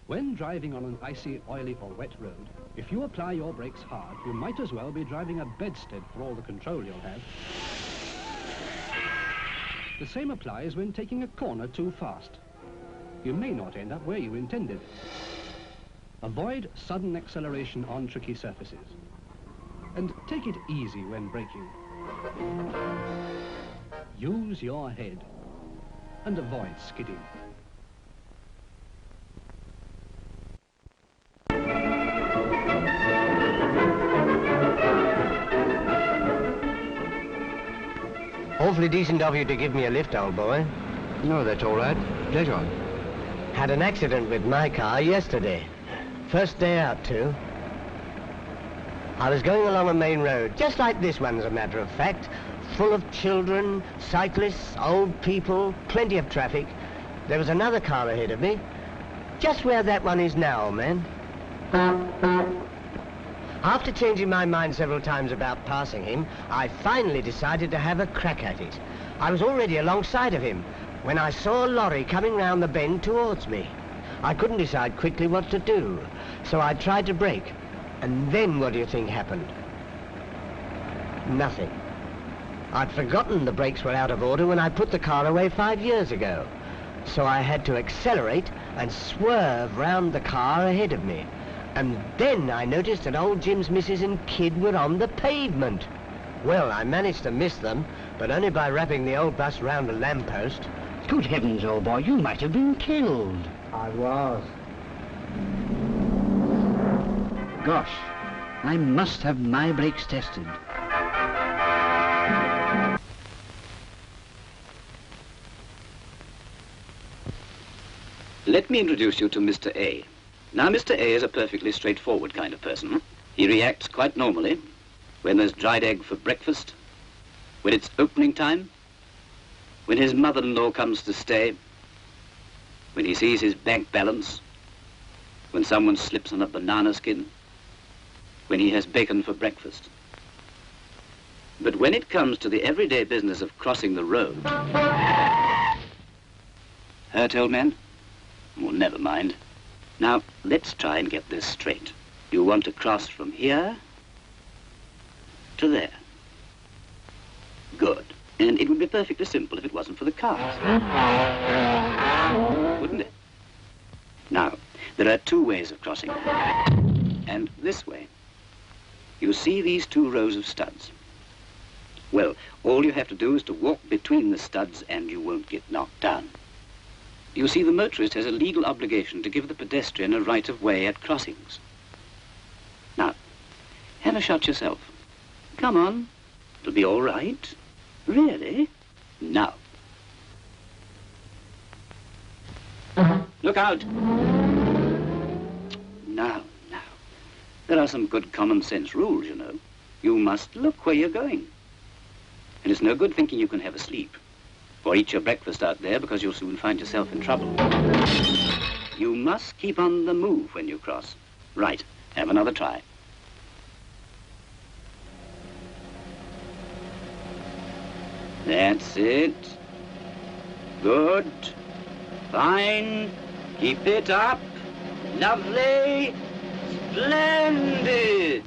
When driving on an icy, oily or wet road, if you apply your brakes hard, you might as well be driving a bedstead for all the control you'll have. The same applies when taking a corner too fast. You may not end up where you intended. Avoid sudden acceleration on tricky surfaces. And take it easy when braking. Use your head and avoid skidding. Awfully decent of you to give me a lift, old boy. No, that's all right. Pleasure. Had an accident with my car yesterday. First day out, too. I was going along a main road, just like this one, as a matter of fact, full of children, cyclists, old people, plenty of traffic. There was another car ahead of me, just where that one is now, man. After changing my mind several times about passing him, I finally decided to have a crack at it. I was already alongside of him when I saw a lorry coming round the bend towards me. I couldn't decide quickly what to do, so I tried to brake. And then what do you think happened? Nothing. I'd forgotten the brakes were out of order when I put the car away 5 years ago. So I had to accelerate and swerve round the car ahead of me. And then I noticed that old Jim's missus and kid were on the pavement. Well, I managed to miss them, but only by wrapping the old bus round a lamppost. Good heavens, old boy, you might have been killed. I was. Gosh, I must have my brakes tested. Let me introduce you to Mr. A. Now, Mr. A is a perfectly straightforward kind of person. He reacts quite normally when there's dried egg for breakfast, when it's opening time, when his mother-in-law comes to stay, when he sees his bank balance, when someone slips on a banana skin, when he has bacon for breakfast. But when it comes to the everyday business of crossing the road... Hurt, old man? Well, never mind. Now, let's try and get this straight. You want to cross from here to there. Good. And it would be perfectly simple if it wasn't for the cars. Wouldn't it? Now, there are two ways of crossing. And this way. You see these two rows of studs? Well, all you have to do is to walk between the studs and you won't get knocked down. You see, the motorist has a legal obligation to give the pedestrian a right of way at crossings. Now, have a shot yourself. Come on. It'll be all right. Really? Now. Look out. Now. There are some good common sense rules, you know. You must look where you're going. And it's no good thinking you can have a sleep or eat your breakfast out there, because you'll soon find yourself in trouble. You must keep on the move when you cross. Right. Have another try. That's it. Good. Fine. Keep it up. Lovely. Splendid.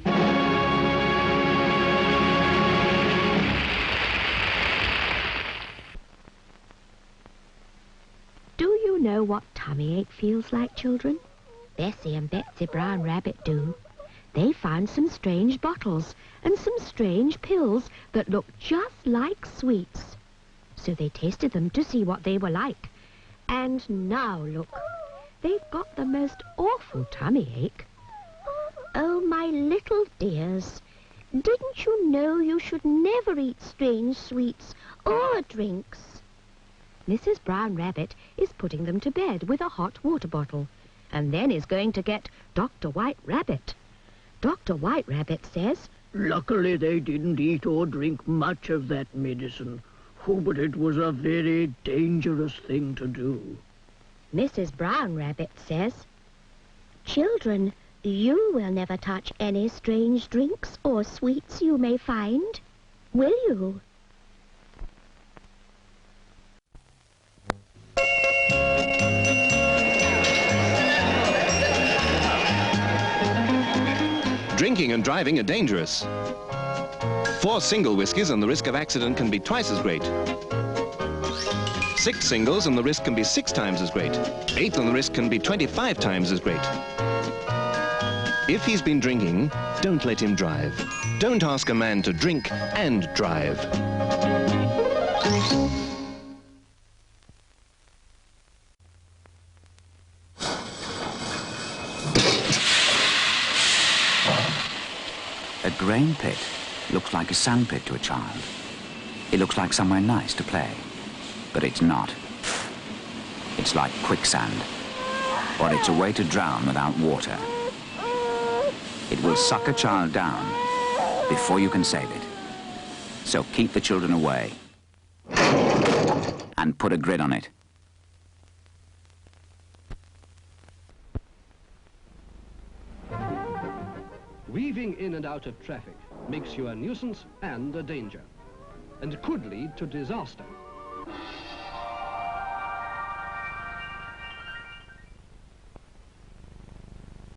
Do you know what tummy ache feels like, children? Bessie and Betsy Brown Rabbit do. They found some strange bottles and some strange pills that looked just like sweets. So they tasted them to see what they were like. And now look, they've got the most awful tummy ache. Oh, my little dears, didn't you know you should never eat strange sweets or drinks? Mrs. Brown Rabbit is putting them to bed with a hot water bottle, and then is going to get Dr. White Rabbit. Dr. White Rabbit says, "Luckily they didn't eat or drink much of that medicine. Oh, but it was a very dangerous thing to do." Mrs. Brown Rabbit says, "Children, you will never touch any strange drinks or sweets you may find, will you?" Drinking and driving are dangerous. 4 single whiskies and the risk of accident can be twice as great. 6 singles and the risk can be 6 times as great. 8 and the risk can be 25 times as great. If he's been drinking, don't let him drive. Don't ask a man to drink and drive. A grain pit looks like a sandpit to a child. It looks like somewhere nice to play, but it's not. It's like quicksand, or it's a way to drown without water. It will suck a child down before you can save it. So keep the children away and put a grid on it. Weaving in and out of traffic makes you a nuisance and a danger, and could lead to disaster.